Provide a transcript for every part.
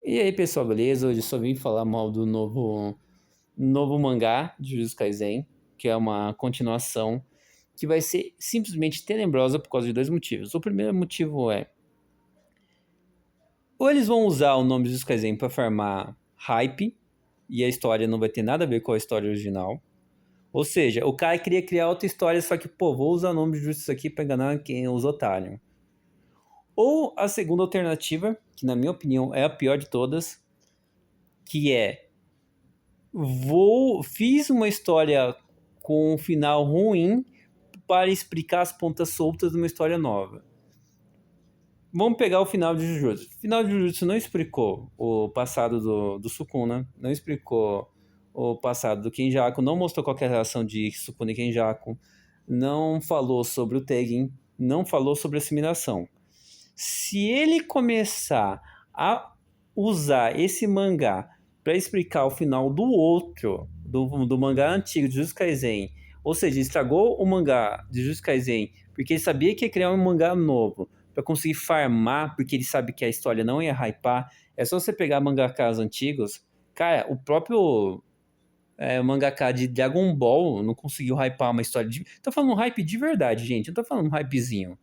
E aí, pessoal, beleza? Hoje eu só vim falar mal do novo mangá de Jujutsu Kaisen, que é uma continuação que vai ser simplesmente tenebrosa por causa de dois motivos. O primeiro motivo é, ou eles vão usar o nome de Jujutsu Kaisen para farmar hype, e a história não vai ter nada a ver com a história original. Ou seja, o cara queria criar outra história, só que, pô, vou usar o nome de Jujutsu aqui pra enganar quem os otários. Ou a segunda alternativa, que na minha opinião é a pior de todas, que é fiz uma história com um final ruim para explicar as pontas soltas de uma história nova. Vamos pegar o final de Jujutsu. O final de Jujutsu não explicou o passado do Sukuna, não explicou o passado do Kenjaku, não mostrou qual é a relação de Sukuna e Kenjaku, não falou sobre o Tegen, não falou sobre assimilação. Se ele começar a usar esse mangá para explicar o final do outro, do mangá antigo de Jujutsu Kaisen, ou seja, estragou o mangá de Jujutsu Kaisen porque ele sabia que ia criar um mangá novo para conseguir farmar, porque ele sabe que a história não ia hypar. É só você pegar mangakas antigos. Cara, o próprio mangaka de Dragon Ball não conseguiu hypar uma história de... Tô falando um hype de verdade, gente. Não tô falando um hypezinho.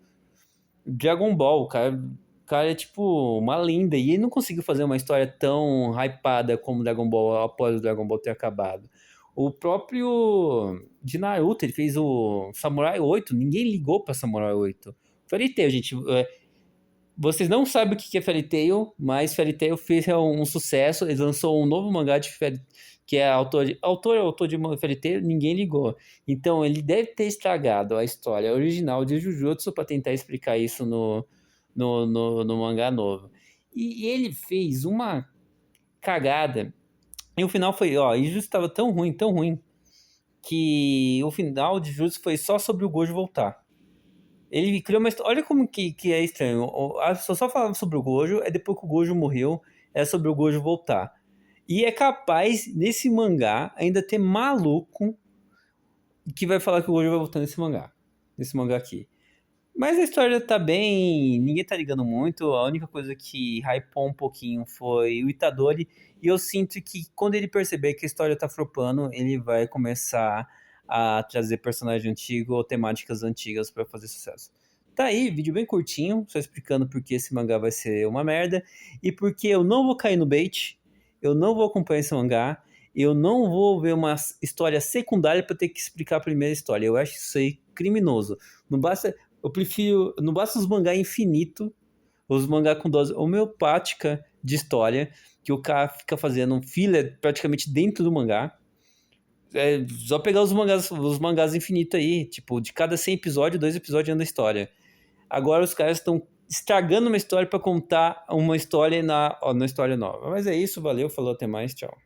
Dragon Ball, o cara é tipo uma lenda. E ele não conseguiu fazer uma história tão hypada como Dragon Ball após o Dragon Ball ter acabado. O próprio de Naruto, ele fez o Samurai 8. Ninguém ligou pra Samurai 8. Fairy Tail, gente. Vocês não sabem o que é Fairy Tail, mas Fairy Tail fez um sucesso. Ele lançou um novo mangá de que é autor de Fairy Tail, ninguém ligou. Então ele deve ter estragado a história original de Jujutsu para tentar explicar isso no mangá novo. E ele fez uma cagada. E o final foi, ó, e Jujutsu estava tão ruim, que o final de Jujutsu foi só sobre o Gojo voltar. Ele criou uma história. Olha como que é estranho. As pessoas só falavam sobre o Gojo, é depois que o Gojo morreu, é sobre o Gojo voltar. E é capaz, nesse mangá, ainda ter maluco que vai falar que o Gojo vai voltar nesse mangá. Nesse mangá aqui. Mas a história tá bem. Ninguém tá ligando muito. A única coisa que hypou um pouquinho foi o Itadori. E eu sinto que quando ele perceber que a história tá flopando, ele vai começar a trazer personagem antigo ou temáticas antigas pra fazer sucesso. Tá aí, vídeo bem curtinho, só explicando por que esse mangá vai ser uma merda. E porque eu não vou cair no bait. Eu não vou acompanhar esse mangá. Eu não vou ver uma história secundária pra ter que explicar a primeira história. Eu acho isso aí criminoso. Não basta. Eu prefiro. Não basta os mangá infinito, os mangá com dose homeopática de história, que o cara fica fazendo um filler praticamente dentro do mangá. É só pegar os mangás infinitos aí, tipo, de cada 100 episódios, 2 episódios anda a história. Agora os caras estão estragando uma história pra contar uma história na história nova. Mas é isso, valeu, falou, até mais, tchau.